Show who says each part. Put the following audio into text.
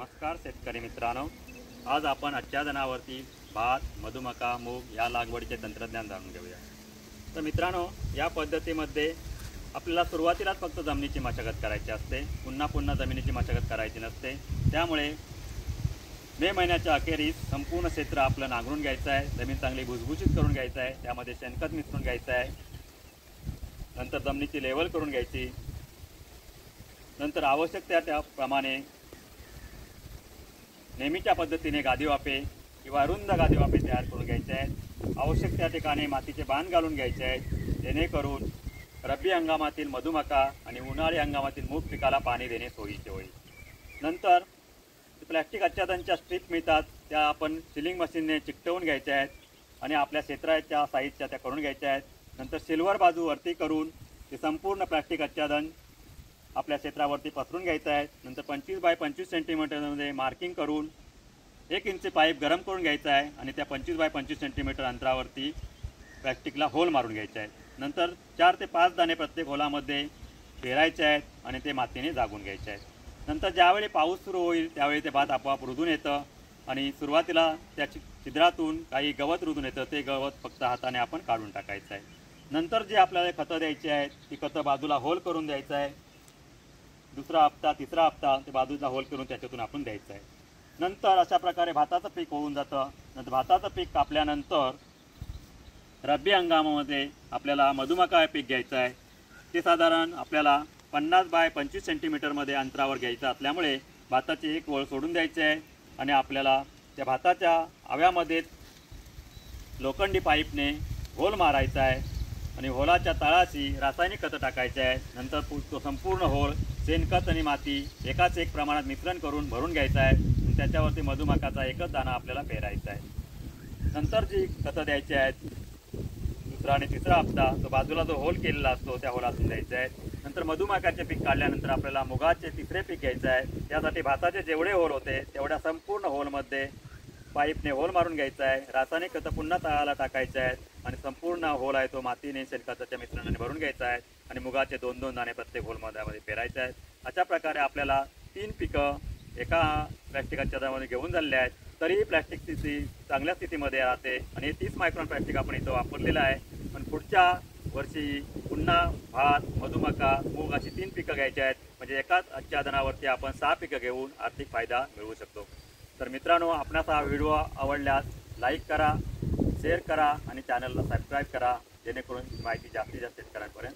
Speaker 1: नमस्कार शेतकरी मित्रांनो, आज आपण आच्छादनावरती भात, मधुमका, मूग या लागवडीचे तंत्रज्ञान जाणून घेऊया। तर मित्रांनो, या पद्धतीमध्ये आपल्याला सुरुवातीलाच फक्त जमिनीची मशागत करायची असते, पुन्हा पुन्हा जमिनीची मशागत करायची नसते। त्यामुळे मे महिन्याच्या अखेरीस संपूर्ण क्षेत्र आपलं नांगरून घ्यायचं आहे, जमीन चांगली भुसभुशीत करून घ्यायचं आहे, त्यामध्ये शेणखत मिसळून घ्यायचं आहे, नंतर जमिनीची लेवल करून घ्यायची, नंतर आवश्यक त्याप्रमाणे नेहमीच्या पद्धतीने गादीवाफे किंवा रुंद गादीवाफे तयार करून घ्यायचे आहेत। आवश्यक त्या ठिकाणी मातीचे बांध घालून घ्यायचे आहेत, जेणेकरून रब्बी हंगामातील मधुमका आणि उन्हाळी हंगामातील मूग पिकाला पाणी देणे सोयीचे होईल। नंतर प्लॅस्टिक आच्छादनच्या स्ट्रीप मिळतात, त्या आपण सिलिंग मशीनने चिकटवून घ्यायच्या आहेत आणि आपल्या क्षेत्राच्या साईजच्या त्या करून घ्यायच्या आहेत। नंतर सिल्वर बाजू वरती करून ते संपूर्ण प्लॅस्टिक आच्छादन आपल्या क्षेत्रावरती पसरून घ्यायचं आहे। नंतर 25 बाय 25 सेंटीमीटरमध्ये मार्किंग करून 1 इंच पाईप गरम करून घ्यायचा आहे आणि त्या 25 बाय 25 सेंटीमीटर अंतरावरती प्लॅस्टिकला होल मारून घ्यायचे आहे। नंतर 4 ते 5 दाणे प्रत्येक होलामध्ये पेरायचे आहेत आणि ते मातीने जागून घ्यायचे आहेत। नंतर ज्यावेळी पाऊस सुरू होईल त्यावेळी ते भात आपोआप रुजून येतं आणि सुरुवातीला त्या छिद्रातून काही गवत रुजून येतं, ते गवत फक्त हाताने आपण काढून टाकायचं आहे। नंतर जे आपल्याला खतं द्यायची आहेत ती खतं बाजूला होल करून द्यायचं आहे। दुसरा हप्ता तिसरा हप्ता ते बाजूचा होल करून त्याच्यातून आपण द्यायचं आहे। नंतर अशा प्रकारे भाताचं पीक होऊन जातं। नंतर भाताचं पीक कापल्यानंतर रब्बी हंगामामध्ये आपल्याला मधुमका हे पीक घ्यायचं आहे। ते साधारण आपल्याला 50 बाय 25 सेंटीमीटरमध्ये अंतरावर घ्यायचं असल्यामुळे भाताची एक वळ सोडून द्यायची आहे आणि आपल्याला त्या भाताच्या आव्यामध्ये लोखंडी पाईपने होल मारायचा आहे आणि होलाच्या तळाशी रासायनिक खतं टाकायचे आहे। नंतर तो संपूर्ण होल शेणखत आणि माती एकाच एक प्रमाणात मिश्रण करून भरून घ्यायचं आहे आणि त्याच्यावरती मधुमकाचा एकच दाणा आपल्याला पेरायचा आहे। नंतर जी खतं द्यायची आहेत दुसरा आणि तिसरा हप्ता तो बाजूला जो होल केलेला असतो त्या होलातून द्यायचा आहे। नंतर मधुमकाचे पीक काढल्यानंतर आपल्याला मुगाचे तिसरे पीक घ्यायचं आहे। त्यासाठी भाताचे जेवढे होल होते तेवढ्या संपूर्ण होलमध्ये पाईपने होल मारून घ्यायचा आहे, रासायनिक खतं पुन्हा तळाला टाकायचे आहेत आणि संपूर्ण होल आहे तो मातीने शेणखताच्या मिश्रणाने भरून घ्यायचा आहे आणि मुगाचे 2-2 दाणे प्रत्येक होलमध्ये पेरायचे आहेत। अशा प्रकारे आपल्याला 3 पिकं एका प्लॅस्टिक आच्छादनामध्ये घेऊन झालेले आहेत। तरीही प्लॅस्टिक स्थिती चांगल्या स्थितीमध्ये राहते आणि 30 मायक्रॉन प्लॅस्टिक आपण इथं वापरलेलं आहे। पण पुढच्या वर्षी पुन्हा भात, मधुमका, मूग अशी 3 पिकं घ्यायची आहेत, म्हणजे एकाच आच्छादनावरती आपण 6 पिकं घेऊन आर्थिक फायदा मिळवू शकतो। तर मित्रांनो, आपणास हा व्हिडिओ आवडल्यास लाईक करा, शेअर करा आणि चॅनलला सबस्क्राईब करा, जेणेकरून माहिती जास्तीत जास्त शेतकऱ्यांपर्यंत